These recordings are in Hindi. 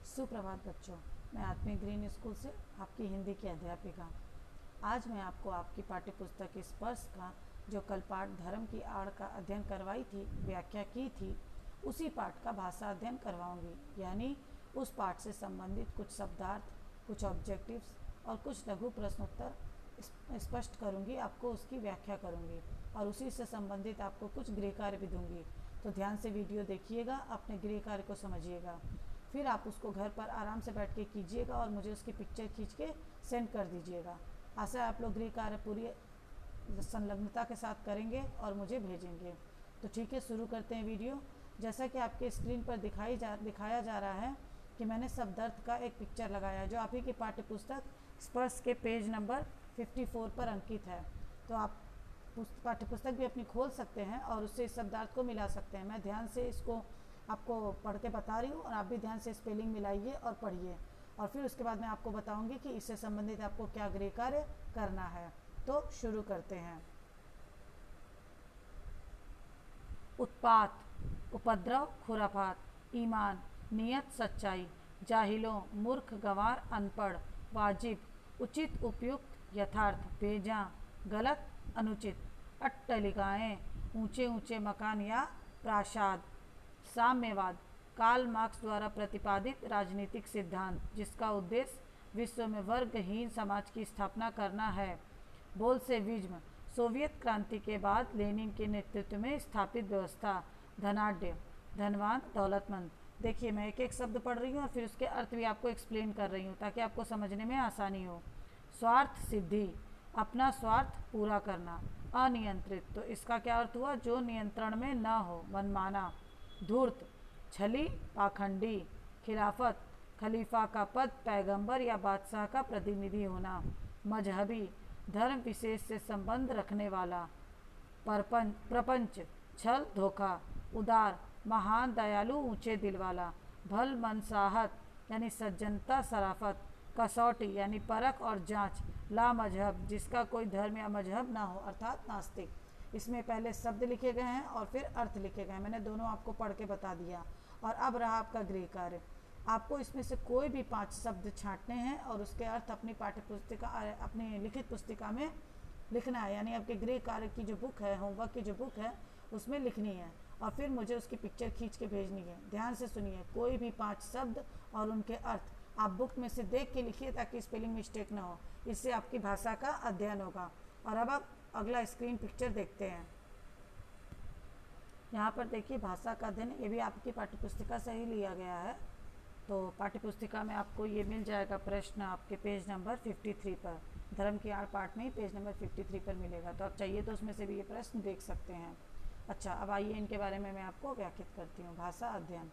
सुप्रभात बच्चों, मैं आत्मीय ग्रीन स्कूल से आपकी हिंदी की अध्यापिका। आज मैं आपको आपकी पाठ्य पुस्तक स्पर्श का जो कल पाठ धर्म की आड़ का अध्ययन करवाई थी, व्याख्या की थी, उसी पाठ का भाषा अध्ययन करवाऊंगी। यानी उस पाठ से संबंधित कुछ शब्दार्थ, कुछ ऑब्जेक्टिव्स और कुछ लघु प्रश्नोत्तर स्पष्ट करूंगी, आपको उसकी व्याख्या करूंगी और उसी से संबंधित आपको कुछ गृह कार्य भी दूंगी। तो ध्यान से वीडियो देखिएगा, अपने गृह कार्य को समझिएगा, फिर आप उसको घर पर आराम से बैठ के कीजिएगा और मुझे उसकी पिक्चर खींच के सेंड कर दीजिएगा। आशा है आप लोग गृह कार्य पूरी संलग्नता के साथ करेंगे और मुझे भेजेंगे। तो ठीक है, शुरू करते हैं वीडियो। जैसा कि आपके स्क्रीन पर दिखाया जा रहा है कि मैंने शब्दार्थ का एक पिक्चर लगाया है जो आप ही की पाठ्य पुस्तक स्पर्श के पेज नंबर 54 पर अंकित है। तो आप पाठ्य पुस्तक भी अपनी खोल सकते हैं और उससे इस शब्दार्थ को मिला सकते हैं। मैं ध्यान से इसको आपको पढ़ के बता रही हूँ और आप भी ध्यान से स्पेलिंग मिलाइए और पढ़िए, और फिर उसके बाद मैं आपको बताऊंगी कि इससे संबंधित आपको क्या गृह कार्य करना है। तो शुरू करते हैं। उत्पात, उपद्रव, खुराफात, ईमान, नियत, सच्चाई, जाहिलों, मूर्ख, गंवार, अनपढ़, वाजिब, उचित, उपयुक्त, यथार्थ, बेजा, गलत, अनुचित, अट्टलिकाएँ, ऊंचे ऊंचे मकान या प्रासाद, साम्यवाद, कार्ल मार्क्स द्वारा प्रतिपादित राजनीतिक सिद्धांत जिसका उद्देश्य विश्व में वर्गहीन समाज की स्थापना करना है। बोल्शेविज्म, सोवियत क्रांति के बाद लेनिन के नेतृत्व में स्थापित व्यवस्था। धनाढ्य, धनवान, दौलतमंद। देखिए, मैं एक एक शब्द पढ़ रही हूँ और फिर उसके अर्थ भी आपको एक्सप्लेन कर रही हूँ ताकि आपको समझने में आसानी हो। स्वार्थ सिद्धि, अपना स्वार्थ पूरा करना। अनियंत्रित, तो इसका क्या अर्थ हुआ? जो नियंत्रण में न हो, मनमाना। धूर्त, छली, पाखंडी। खिलाफत, खलीफा का पद, पैगंबर या बादशाह का प्रतिनिधि होना। मजहबी, धर्म विशेष से संबंध रखने वाला। प्रपंच, छल, धोखा। उदार, महान, दयालु, ऊंचे दिल वाला। भल मनसाहत यानी सज्जनता, शराफत। कसौटी यानी परख और जांच। ला मजहब, जिसका कोई धर्म या मजहब ना हो, अर्थात नास्तिक। इसमें पहले शब्द लिखे गए हैं और फिर अर्थ लिखे गए हैं। मैंने दोनों आपको पढ़ के बता दिया। और अब रहा आपका गृह कार्य। आपको इसमें से कोई भी 5 शब्द छांटने हैं और उसके अर्थ अपनी पाठ्य पुस्तिका, अपनी लिखित पुस्तिका में लिखना है। यानी आपके गृह कार्य की जो बुक है, होमवर्क की जो बुक है, उसमें लिखनी है और फिर मुझे उसकी पिक्चर खींच के भेजनी है। ध्यान से सुनिए, कोई भी 5 शब्द और उनके अर्थ आप बुक में से देख के लिखिए ताकि स्पेलिंग मिस्टेक ना हो। इससे आपकी भाषा का अध्ययन होगा। और अब आप अगला स्क्रीन पिक्चर देखते हैं। यहाँ पर देखिए, भाषा का अध्ययन, ये भी आपकी पाठ्यपुस्तिका से ही लिया गया है। तो पाठ्यपुस्तिका में आपको ये मिल जाएगा प्रश्न आपके पेज नंबर 53 पर। धर्म की आड़ पाठ में ही पेज नंबर 53 पर मिलेगा। तो आप चाहिए तो उसमें से भी ये प्रश्न देख सकते हैं। अच्छा, अब आइए इनके बारे में मैं आपको व्याख्यात करती हूँ। भाषा अध्ययन।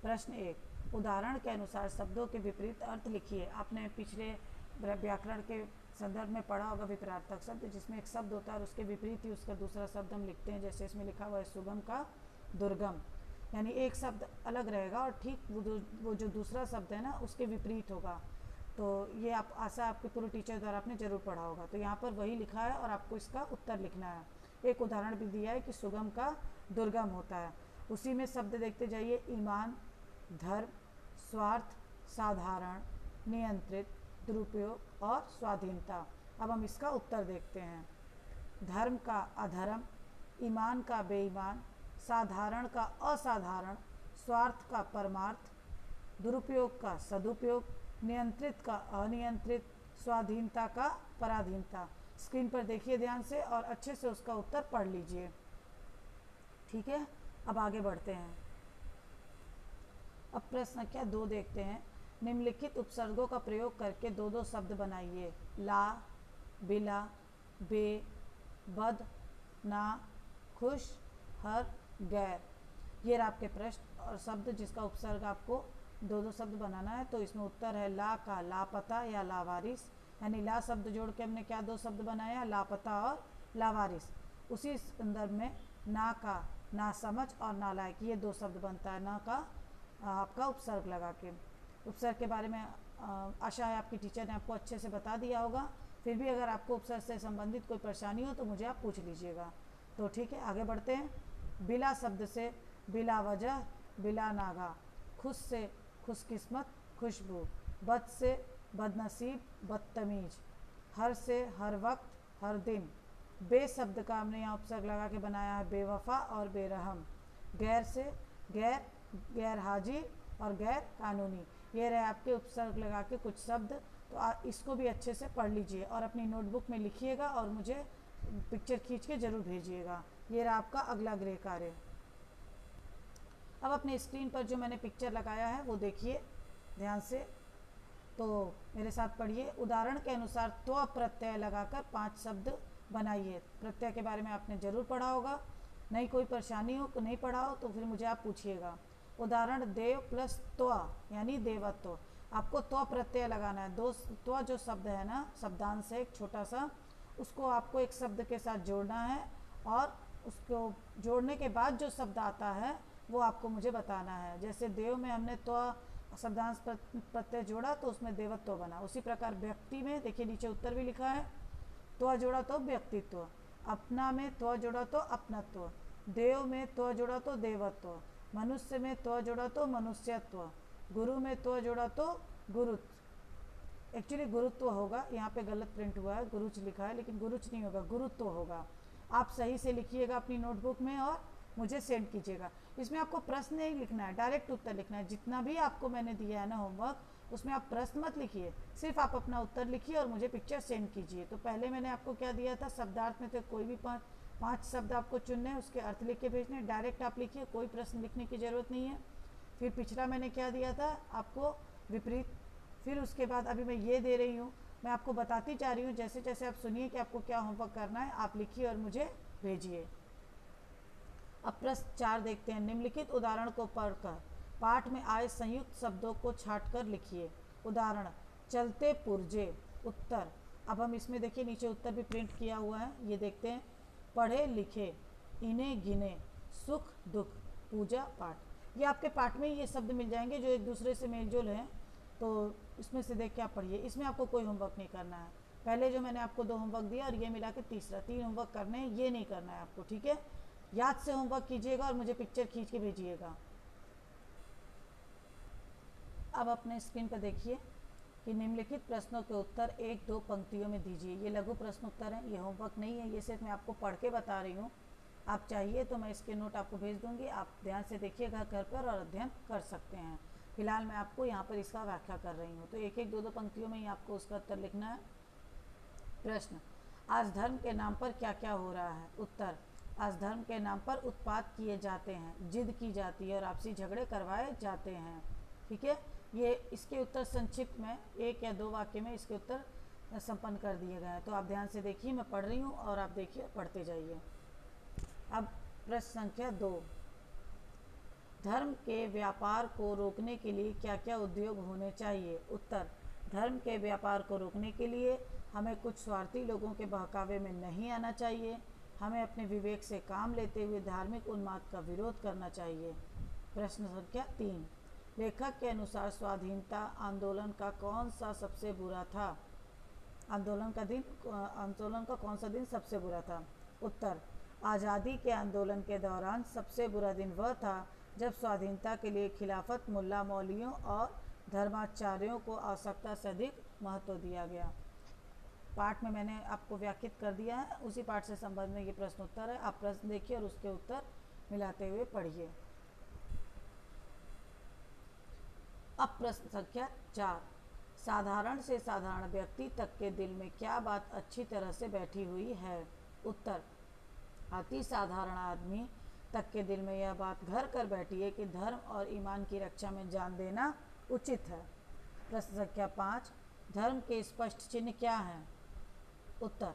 प्रश्न 1, उदाहरण के अनुसार शब्दों के विपरीत अर्थ लिखिए। आपने पिछले व्याकरण के संदर्भ में पढ़ा होगा विपरीतार्थक शब्द, जिसमें एक शब्द होता है और उसके विपरीत ही उसका दूसरा शब्द हम लिखते हैं। जैसे इसमें लिखा हुआ है सुगम का दुर्गम, यानी एक शब्द अलग रहेगा और ठीक वो जो दूसरा शब्द है ना, उसके विपरीत होगा। तो ये आप आशा आपके पूर्व टीचर द्वारा आपने जरूर पढ़ा होगा। तो यहाँ पर वही लिखा है और आपको इसका उत्तर लिखना है। एक उदाहरण भी दिया है कि सुगम का दुर्गम होता है। उसी में शब्द देखते जाइए। ईमान, धर्म, स्वार्थ, साधारण, नियंत्रित, दुरुपयोग और स्वाधीनता। अब हम इसका उत्तर देखते हैं। धर्म का अधर्म, ईमान का बेईमान, साधारण का असाधारण, स्वार्थ का परमार्थ, दुरुपयोग का सदुपयोग, नियंत्रित का अनियंत्रित, स्वाधीनता का पराधीनता। स्क्रीन पर देखिए ध्यान से और अच्छे से उसका उत्तर पढ़ लीजिए। ठीक है, अब आगे बढ़ते हैं। अब प्रश्न संख्या 2 देखते हैं। निम्नलिखित उपसर्गों का प्रयोग करके 2 शब्द बनाइए। ला, बिला, बे, बद, ना, खुश, हर, गैर। ये रहा आपके प्रश्न और शब्द जिसका उपसर्ग आपको 2 शब्द बनाना है। तो इसमें उत्तर है ला का लापता या लावारिस। यानी ला शब्द जोड़ के हमने क्या 2 शब्द बनाया? लापता और लावारिस। उसी संदर्भ में ना का नासमझ और नालायक, ये 2 शब्द बनता है ना का आपका उपसर्ग लगा के। उपसर्ग के बारे में आशा है आपकी टीचर ने आपको अच्छे से बता दिया होगा। फिर भी अगर आपको उपसर्ग से संबंधित कोई परेशानी हो तो मुझे आप पूछ लीजिएगा। तो ठीक है, आगे बढ़ते हैं। बिला शब्द से बिला वजह, बिला नागा। खुश से खुशकिस्मत, खुशबू, बद से बदनसीब, बदतमीज, हर से हर वक्त, हर दिन। बे शब्द का हमने यहाँ उपसर्ग लगा के बनाया है बेवफा और बेरहम। गैर से गैर, गैर हाजिर और गैर कानूनी। ये रहे आपके उपसर्ग लगा के कुछ शब्द। तो इसको भी अच्छे से पढ़ लीजिए और अपनी नोटबुक में लिखिएगा और मुझे पिक्चर खींच के ज़रूर भेजिएगा। ये रहा आपका अगला गृह कार्य। अब अपने स्क्रीन पर जो मैंने पिक्चर लगाया है वो देखिए ध्यान से, तो मेरे साथ पढ़िए। उदाहरण के अनुसार त्व प्रत्यय लगाकर 5 शब्द बनाइए। प्रत्यय के बारे में आपने ज़रूर पढ़ा होगा, नहीं कोई परेशानी हो, नहीं पढ़ा हो तो फिर मुझे आप पूछिएगा। उदाहरण देव प्लस त्व यानी देवत्व। आपको त्व प्रत्यय लगाना है। दो त्व जो शब्द है ना, शब्दांश है एक छोटा सा, उसको आपको एक शब्द के साथ जोड़ना है और उसको जोड़ने के बाद जो शब्द आता है वो आपको मुझे बताना है। जैसे देव में हमने त्व शब्दांश प्रत्यय जोड़ा तो उसमें देवत्व बना। उसी प्रकार व्यक्ति में देखिए नीचे उत्तर भी लिखा है, त्व जोड़ा तो व्यक्तित्व, अपना में त्व जोड़ा तो अपनत्व, देव में त्व जोड़ा तो देवत्व, मनुष्य में त्व जोड़ा तो मनुष्यत्व, गुरु में त्व जोड़ा तो गुरुत्व। एक्चुअली गुरुत्व होगा, यहाँ पे गलत प्रिंट हुआ है, गुरुच लिखा है, लेकिन गुरुच नहीं होगा, गुरुत्व होगा। आप सही से लिखिएगा अपनी नोटबुक में और मुझे सेंड कीजिएगा। इसमें आपको प्रश्न नहीं लिखना है, डायरेक्ट उत्तर लिखना है। जितना भी आपको मैंने दिया है ना होमवर्क, उसमें आप प्रश्न मत लिखिए, सिर्फ आप अपना उत्तर लिखिए और मुझे पिक्चर सेंड कीजिए। तो पहले मैंने आपको क्या दिया था, शब्दार्थ में तो कोई भी पाँच शब्द आपको चुनने हैं, उसके अर्थ लिख के भेजने। डायरेक्ट आप लिखिए, कोई प्रश्न लिखने की ज़रूरत नहीं है। फिर पिछला मैंने क्या दिया था आपको, विपरीत। फिर उसके बाद अभी मैं ये दे रही हूँ, मैं आपको बताती जा रही हूँ, जैसे जैसे आप सुनिए कि आपको क्या होमवर्क करना है, आप लिखिए और मुझे भेजिए। अब प्रश्न 4 देखते हैं। निम्नलिखित उदाहरण को पढ़कर पाठ में आए संयुक्त शब्दों को छांटकर लिखिए। उदाहरण, चलते पुर्जे। उत्तर, अब हम इसमें देखिए नीचे उत्तर भी प्रिंट किया हुआ है, ये देखते हैं। पढ़े लिखे, इन्हें गिने, सुख दुख, पूजा पाठ। ये आपके पाठ में ये शब्द मिल जाएंगे जो एक दूसरे से मेलजोल हैं, तो इसमें से देख के आप पढ़िए। इसमें आपको कोई होमवर्क नहीं करना है। पहले जो मैंने आपको 2 होमवर्क दिया और ये मिला के तीसरा, 3 होमवर्क करने हैं, ये नहीं करना है आपको, ठीक है। याद से होमवर्क कीजिएगा और मुझे पिक्चर खींच के भेजिएगा। अब अपने स्क्रीन पर देखिए कि निम्नलिखित प्रश्नों के उत्तर 1-2 पंक्तियों में दीजिए। ये लघु प्रश्न उत्तर हैं, ये होमवर्क नहीं है, ये सिर्फ मैं आपको पढ़ के बता रही हूँ। आप चाहिए तो मैं इसके नोट आपको भेज दूँगी, आप ध्यान से देखिएगा घर पर और अध्ययन कर सकते हैं। फिलहाल मैं आपको यहाँ पर इसका व्याख्या कर रही हूँ। तो 1-1, 2-2 पंक्तियों में ही आपको उसका उत्तर लिखना है। प्रश्न, आज धर्म के नाम पर क्या क्या हो रहा है। उत्तर, आज धर्म के नाम पर उत्पात किए जाते हैं, जिद की जाती है और आपसी झगड़े करवाए जाते हैं, ठीक है। ये इसके उत्तर संक्षिप्त में 1 या 2 वाक्य में इसके उत्तर संपन्न कर दिए गए हैं। तो आप ध्यान से देखिए, मैं पढ़ रही हूँ और आप देखिए, पढ़ते जाइए। अब प्रश्न संख्या 2, धर्म के व्यापार को रोकने के लिए क्या क्या उद्योग होने चाहिए। उत्तर, धर्म के व्यापार को रोकने के लिए हमें कुछ स्वार्थी लोगों के बहकावे में नहीं आना चाहिए। हमें अपने विवेक से काम लेते हुए धार्मिक उन्माद का विरोध करना चाहिए। प्रश्न संख्या 3, लेखक के अनुसार स्वाधीनता आंदोलन का कौन सा सबसे बुरा था। आंदोलन का कौन सा दिन सबसे बुरा था। उत्तर, आज़ादी के आंदोलन के दौरान सबसे बुरा दिन वह था जब स्वाधीनता के लिए खिलाफत मुल्ला मौलियों और धर्माचार्यों को आवश्यकता से अधिक महत्व दिया गया। पाठ में मैंने आपको व्याख्यात कर दिया है, उसी पाठ से संबंध में ये प्रश्न उत्तर है। आप प्रश्न देखिए और उसके उत्तर मिलाते हुए पढ़िए। अब प्रश्न संख्या 4, साधारण से साधारण व्यक्ति तक के दिल में क्या बात अच्छी तरह से बैठी हुई है। उत्तर, अति साधारण आदमी तक के दिल में यह बात घर कर बैठी है कि धर्म और ईमान की रक्षा में जान देना उचित है। प्रश्न संख्या 5, धर्म के स्पष्ट चिन्ह क्या हैं। उत्तर,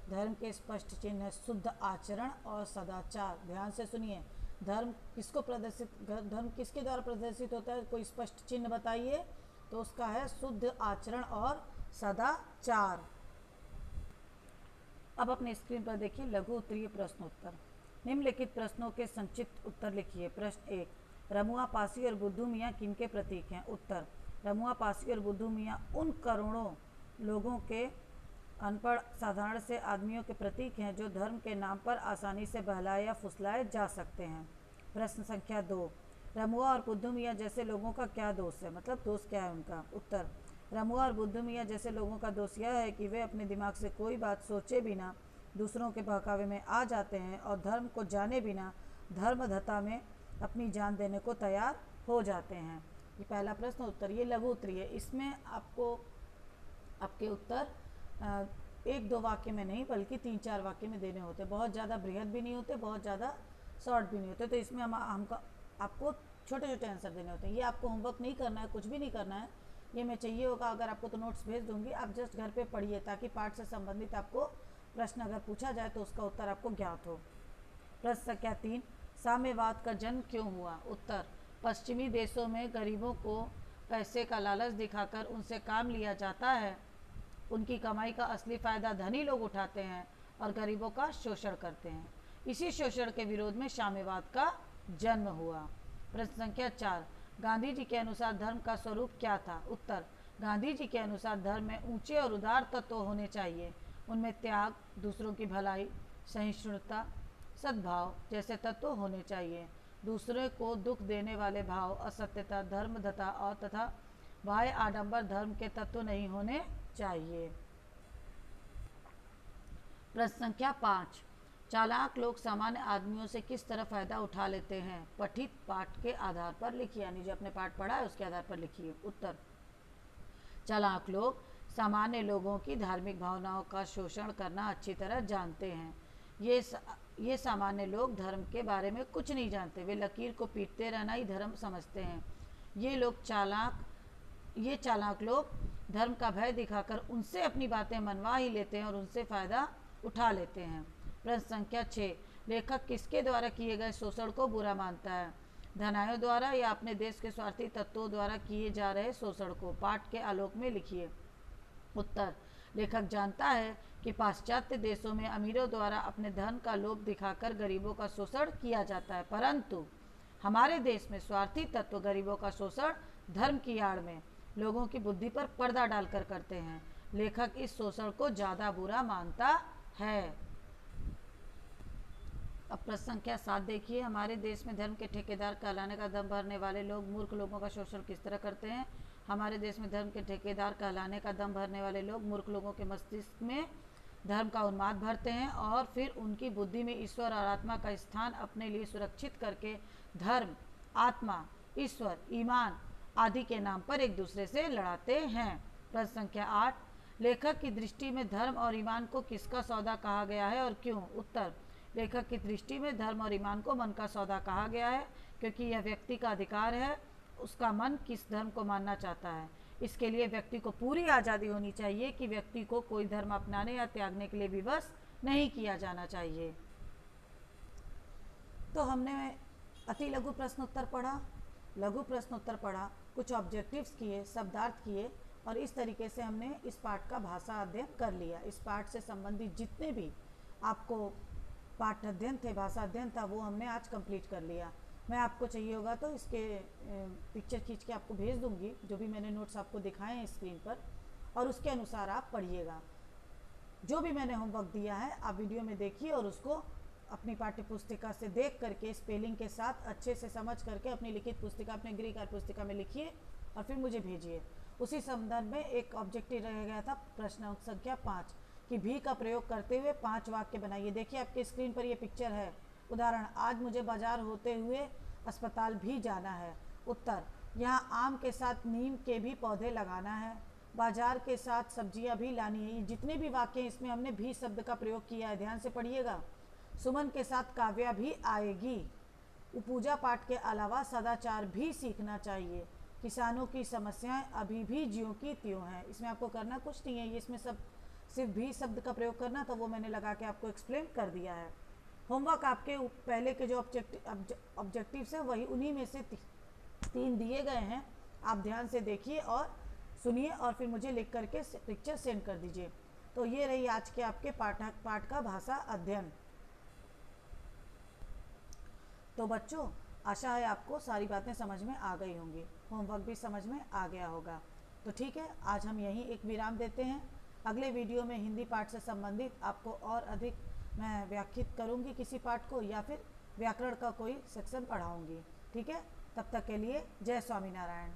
धर्म के स्पष्ट चिन्ह है शुद्ध आचरण और सदाचार। ध्यान से सुनिए, धर्म किसके द्वारा प्रदर्शित होता है, कोई स्पष्ट चिन्ह बताइए। तो उसका है शुद्ध आचरण और सदाचार। अब अपने स्क्रीन पर देखिए लघु उत्तरीय प्रश्नोत्तर। निम्नलिखित प्रश्नों के संक्षिप्त उत्तर लिखिए। प्रश्न 1, रमुआ पासी और बुद्धू मियाँ किनके प्रतीक हैं। उत्तर, रमुआ पासी और बुद्धू मियाँ उन करोड़ों लोगों के, अनपढ़ साधारण से आदमियों के प्रतीक हैं जो धर्म के नाम पर आसानी से बहलाए या फुसलाए जा सकते हैं। प्रश्न संख्या 2, रमुआ और बुद्धू मियाँ जैसे लोगों का क्या दोष है, मतलब दोष क्या है उनका। उत्तर, रमुआ और बुद्धू मियाँ जैसे लोगों का दोष यह है कि वे अपने दिमाग से कोई बात सोचे बिना दूसरों के बहकावे में आ जाते हैं और धर्म को जाने बिना धर्मधता में अपनी जान देने को तैयार हो जाते हैं। ये पहला प्रश्न उत्तर, ये लघु उत्तरीय है। इसमें आपको आपके उत्तर एक दो वाक्य में नहीं बल्कि 3-4 वाक्य में देने होते, बहुत ज़्यादा बृहद भी नहीं होते, बहुत ज़्यादा शॉर्ट भी नहीं होते। तो इसमें हमको आपको छोटे छोटे आंसर देने होते हैं। ये आपको होमवर्क नहीं करना है, कुछ भी नहीं करना है, ये मैं चाहिए होगा अगर आपको तो नोट्स भेज दूंगी, आप जस्ट घर पे पढ़िए ताकि पाठ से संबंधित आपको प्रश्न अगर पूछा जाए तो उसका उत्तर आपको ज्ञात हो। प्रश्न संख्या 3, साम्यवाद का जन्म क्यों हुआ। उत्तर, पश्चिमी देशों में गरीबों को पैसे का लालच दिखाकर उनसे काम लिया जाता है। उनकी कमाई का असली फ़ायदा धनी लोग उठाते हैं और गरीबों का शोषण करते हैं। इसी शोषण के विरोध में साम्यवाद का जन्म हुआ। प्रश्न संख्या 4, गांधी जी के अनुसार धर्म का स्वरूप क्या था। उत्तर, गांधी जी के अनुसार धर्म में ऊंचे और उदार तत्व होने चाहिए। उनमें त्याग, दूसरों की भलाई, सहिष्णुता, सद्भाव जैसे तत्व होने चाहिए। दूसरे को दुख देने वाले भाव, असत्यता, धर्मधता और तथा बाह्य आडंबर धर्म के तत्व नहीं होने चाहिए। प्रश्न संख्या 5, चालाक लोग सामान्य आदमियों से किस तरह फायदा उठा लेते हैं। पठित पाठ के आधार पर लिखिए, यानी जो आपने पाठ पढ़ा है उसके आधार पर लिखिए। उत्तर, चालाक लोग सामान्य लोगों की धार्मिक भावनाओं का शोषण करना अच्छी तरह जानते हैं। ये सामान्य लोग धर्म के बारे में कुछ नहीं जानते, वे लकीर को पीटते रहना ही धर्म समझते हैं। ये चालाक लोग धर्म का भय दिखाकर उनसे अपनी बातें मनवा ही लेते हैं और उनसे फ़ायदा उठा लेते हैं। प्रश्न संख्या 6, लेखक किसके द्वारा किए गए शोषण को बुरा मानता है। धनायों द्वारा या अपने देश के स्वार्थी तत्वों द्वारा किए जा रहे शोषण को। पाठ के आलोक में लिखिए। उत्तर, लेखक जानता है कि पाश्चात्य देशों में अमीरों द्वारा अपने धन का लोभ दिखाकर गरीबों का शोषण किया जाता है, परंतु हमारे देश में स्वार्थी तत्व गरीबों का शोषण धर्म की आड़ में लोगों की बुद्धि पर पर्दा डालकर करते हैं। लेखक इस शोषण को ज़्यादा बुरा मानता है। अब प्रश्न संख्या 7 देखिए, हमारे देश में धर्म के ठेकेदार कहलाने का दम भरने वाले लोग मूर्ख लोगों का शोषण किस तरह करते हैं। हमारे देश में धर्म के ठेकेदार कहलाने का दम भरने वाले लोग मूर्ख लोगों के मस्तिष्क में धर्म का उन्माद भरते हैं और फिर उनकी बुद्धि में ईश्वर और आत्मा का स्थान अपने लिए सुरक्षित करके धर्म, आत्मा, ईश्वर, ईमान आदि के नाम पर एक दूसरे से लड़ाते हैं। प्रश्न संख्या 8, लेखक की दृष्टि में धर्म और ईमान को किसका सौदा कहा गया है और क्यों। उत्तर, लेखक की दृष्टि में धर्म और ईमान को मन का सौदा कहा गया है क्योंकि यह व्यक्ति का अधिकार है, उसका मन किस धर्म को मानना चाहता है। इसके लिए व्यक्ति को पूरी आज़ादी होनी चाहिए कि व्यक्ति को कोई धर्म अपनाने या त्यागने के लिए विवश नहीं किया जाना चाहिए। तो हमने अति लघु प्रश्न उत्तर पढ़ा, लघु प्रश्न उत्तर पढ़ा, कुछ ऑब्जेक्टिव्स किए, शब्दार्थ किए और इस तरीके से हमने इस पाठ का भाषा अध्ययन कर लिया। इस पाठ से संबंधित जितने भी आपको पाठ अध्ययन थे, भाषा अध्ययन था, वो हमने आज कंप्लीट कर लिया। मैं आपको चाहिए होगा तो इसके पिक्चर खींच के आपको भेज दूंगी, जो भी मैंने नोट्स आपको दिखाए हैं स्क्रीन पर, और उसके अनुसार आप पढ़िएगा। जो भी मैंने होमवर्क दिया है आप वीडियो में देखिए और उसको अपनी पाठ्य पुस्तिका से देख करके स्पेलिंग के साथ अच्छे से समझ करके अपनी लिखित पुस्तिका, अपने गृह कार्य पुस्तिका में लिखिए और फिर मुझे भेजिए। उसी संदर्भ में एक ऑब्जेक्टिव रह गया था प्रश्न संख्या 5 कि भी का प्रयोग करते हुए 5 वाक्य बनाइए। देखिए आपके स्क्रीन पर ये पिक्चर है। उदाहरण, आज मुझे बाजार होते हुए अस्पताल भी जाना है। उत्तर, यहाँ आम के साथ नीम के भी पौधे लगाना है, बाजार के साथ सब्जियाँ भी लानी है। ये जितने भी वाक्य हैं इसमें हमने भी शब्द का प्रयोग किया है, ध्यान से पढ़िएगा। सुमन के साथ काव्या भी आएगी। पूजा पाठ के अलावा सदाचार भी सीखना चाहिए। किसानों की समस्याएं अभी भी ज्यों की त्यों हैं। इसमें आपको करना कुछ नहीं है, ये इसमें सब सिर्फ भी शब्द का प्रयोग करना था, वो मैंने लगा के आपको एक्सप्लेन कर दिया है। होमवर्क आपके पहले के जो ऑब्जेक्टिव्स हैं वही उन्हीं में से 3 दिए गए हैं। आप ध्यान से देखिए और सुनिए और फिर मुझे लिख करके पिक्चर सेंड कर दीजिए। तो ये रही आज के आपके पाठ का भाषा अध्ययन। तो बच्चों, आशा है आपको सारी बातें समझ में आ गई होंगी, होमवर्क भी समझ में आ गया होगा। तो ठीक है, आज हम यहीं एक विराम देते हैं। अगले वीडियो में हिंदी पाठ से संबंधित आपको और अधिक मैं व्याख्यात करूंगी किसी पाठ को, या फिर व्याकरण का कोई सेक्शन पढ़ाऊंगी। ठीक है, तब तक के लिए जय स्वामीनारायण।